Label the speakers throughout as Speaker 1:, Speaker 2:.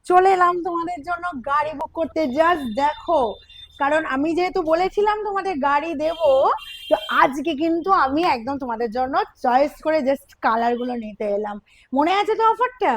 Speaker 1: চলে এলাম তোমাদের জন্য গাড়ি বুক করতে। জাস্ট দেখো, কারণ আমি যেহেতু বলেছিলাম তোমাদের গাড়ি দেব, তো আজকে কিন্তু আমি একদম তোমাদের জন্য চয়েস করে জাস্ট কালার গুলো নিতে এলাম। মনে আছে তো অফারটা?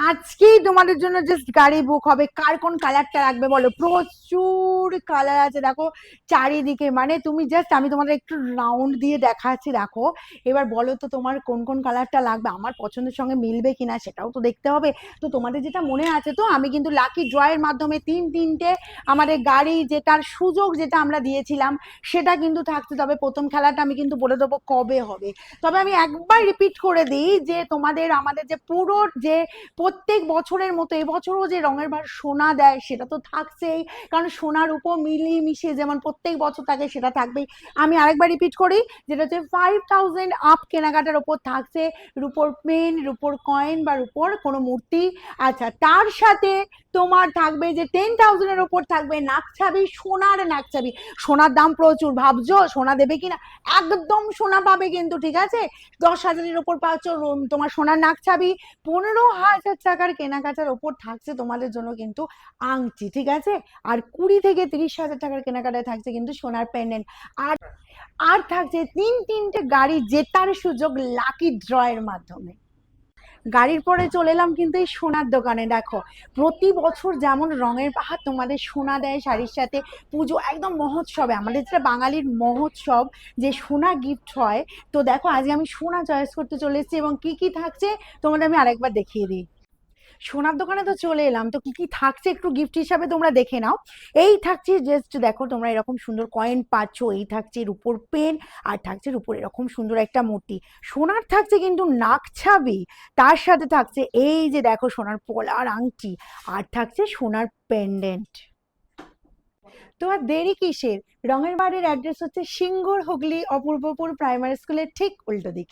Speaker 1: আজকেই তোমাদের জন্য জাস্ট গাড়ি বুক হবে। কার কোন কালারটা লাগবে বলো? প্রচুর কালার আছে দেখো চারিদিকে। মানে তুমি জাস্ট, আমি তোমাদের একটু রাউন্ড দিয়ে দেখাচ্ছি, দেখো। এবার বলো তো তোমার কোন কোন কালারটা লাগবে, আমার পছন্দের সঙ্গে মিলবে কিনা সেটাও তো দেখতে হবে। তো তোমাদের যেটা মনে আছে তো, আমি কিন্তু লাকি ড্রয়ের মাধ্যমে তিনটে আমাদের গাড়ি জেতার সুযোগ যেটা আমরা দিয়েছিলাম সেটা কিন্তু থাকছে। তবে প্রথম খেলাটা আমি কিন্তু বলে দেবো কবে হবে। তবে আমি একবার রিপিট করে দিই যে তোমাদের আমাদের যে পুরো যে প্রত্যেক বছরের মতো এবছরও যে রঙের ভার সোনা দেয় সেটা তো থাকছেই। কারণ সোনার উপর মিলিয়ে মিশিয়ে যেমন প্রত্যেক বছর থাকে সেটা থাকবেই। আমি আরেকবার রিপিট করি, যেটা হচ্ছে 5,000 আপ কেনাকাটার ওপর থাকছে রুপোর পেন, রুপোর কয়েন বা রুপোর কোনো মূর্তি। আচ্ছা, তার সাথে তোমার থাকবে যে 10,000 এর ওপর থাকবে নাকছাবি, সোনার নাকছাবি। সোনার দাম প্রচুর, ভাবছো সোনা দেবে কিনা? একদম সোনা পাবে কিন্তু, ঠিক আছে। 10,000-এর ওপর পাচ্ছ তোমার সোনার নাকছাবি। 15,000 টাকার কেনাকাটার ওপর থাকছে তোমাদের জন্য কিন্তু আংটি, ঠিক আছে। আর 20 থেকে 30 হাজার টাকার কেনাকাটায় থাকছে কিন্তু সোনার পেন্ডেন্ট। আর আর থাকছে তিনটে গাড়ি জেতার সুযোগ লাকি ড্রয়ের মাধ্যমে। গাড়ির পরে চলে এলাম কিন্তু এই সোনার দোকানে। দেখো, প্রতি বছর যেমন রঙের পাহাড় তোমাদের সোনা দেয় শাড়ির সাথে, পুজো একদম মহোৎসবে, আমাদের যেটা বাঙালির মহোৎসব, যে সোনা গিফট হয়। তো দেখো আজকে আমি সোনা চয়েস করতে চলে এসেছি, এবং কি কি থাকছে তোমাদের আমি আরেকবার দেখিয়ে দিই। সোনার দোকানে তো চলে এলাম, তো কি কি থাকছে একটু গিফট হিসাবে তোমরা দেখে নাও। এই থাকছে, জাস্ট দেখো, তোমরা এরকম সুন্দর কয়েন পাচ্ছ। এই থাকছে রুপোর পেন, আর থাকছে রুপোর এরকম সুন্দর একটা মূর্তি। সোনার থাকছে কিন্তু নাকছাবি, তার সাথে থাকছে এই যে দেখো সোনার পলার আংটি, আর থাকছে সোনার পেন্ডেন্ট। তো আর দেরি কিসের? রঙের বাড়ির অ্যাড্রেস হচ্ছে সিঙ্গুর হুগলি অপূর্বপুর প্রাইমারি স্কুলের ঠিক উল্টো দিকে।